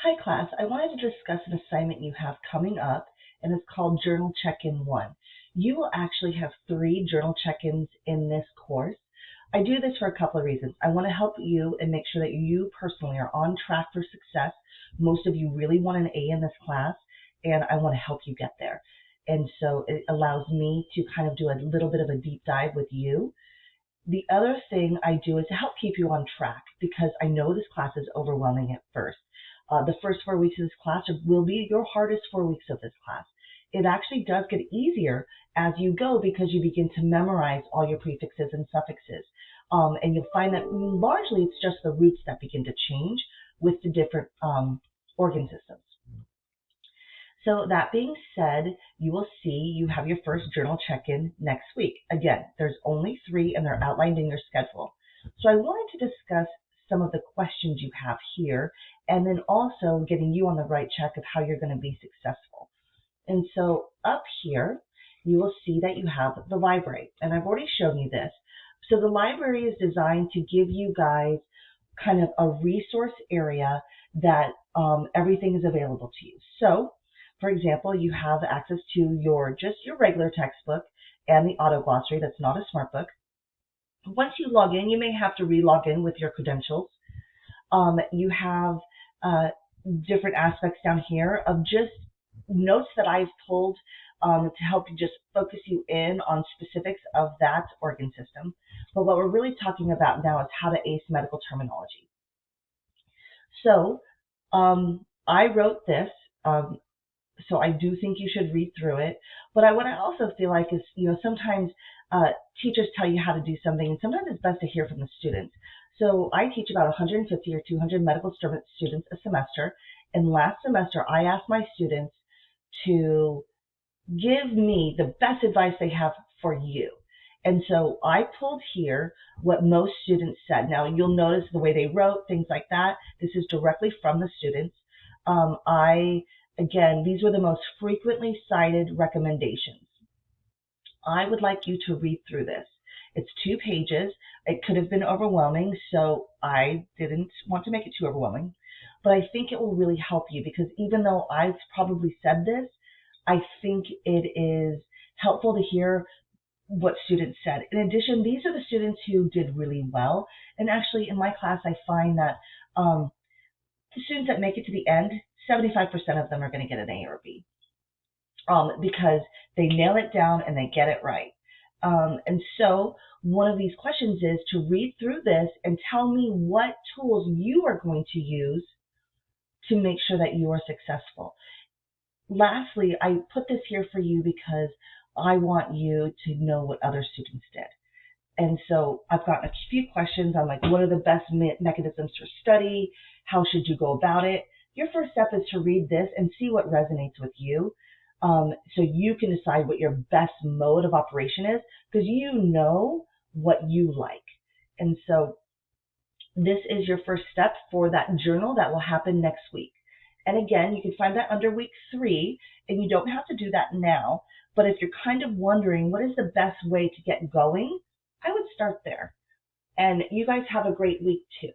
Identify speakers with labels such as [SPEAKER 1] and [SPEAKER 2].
[SPEAKER 1] Hi class, I wanted to discuss an assignment you have coming up, and it's called Journal Check-in 1. You will actually have 3 journal check-ins in this course. I do this for a couple of reasons. I want to help you and make sure that you personally are on track for success. Most of you really want an A in this class, and I want to help you get there. And so it allows me to kind of do a little bit of a deep dive with you. The other thing I do is to help keep you on track because I know this class is overwhelming at first. The first 4 weeks of this class will be your hardest 4 weeks of this class. It actually does get easier as you go because you begin to memorize all your prefixes and suffixes. And you'll find that largely it's just the roots that begin to change with the different organ systems. So that being said, you will see you have your first journal check-in next week. Again, there's only 3 and they're outlined in your schedule. So I wanted to discuss some of the questions you have here and then also getting you on the right track of how you're going to be successful. And so up here, you will see that you have the library, and I've already shown you this. So the library is designed to give you guys kind of a resource area that everything is available to you. So for example, you have access to just your regular textbook and the auto glossary that's not a smart book. Once you log in, you may have to re-log in with your credentials. You have different aspects down here of just notes that I've pulled to help you just focus you in on specifics of that organ system. But what we're really talking about now is how to ace medical terminology. So I wrote this. So I do think you should read through it. But what I also feel like is, sometimes teachers tell you how to do something, and sometimes it's best to hear from the students. So I teach about 150 or 200 medical students a semester. And last semester, I asked my students to give me the best advice they have for you. And so I pulled here what most students said. Now, you'll notice the way they wrote, things like that. This is directly from the students. Again, these were the most frequently cited recommendations. I would like you to read through this. It's 2 pages. It could have been overwhelming, so I didn't want to make it too overwhelming. But I think it will really help you because even though I've probably said this, I think it is helpful to hear what students said. In addition, these are the students who did really well. And actually, in my class, I find that the students that make it to the end, 75% of them are going to get an A or B because they nail it down and they get it right. And so one of these questions is to read through this and tell me what tools you are going to use to make sure that you are successful. Lastly, I put this here for you because I want you to know what other students did. And so I've got a few questions on like, what are the best mechanisms for study? How should you go about it? Your first step is to read this and see what resonates with you. So you can decide what your best mode of operation is because you know what you like. And so this is your first step for that journal that will happen next week. And again, you can find that under week 3, and you don't have to do that now. But if you're kind of wondering what is the best way to get going, I would start there. And you guys have a great week too.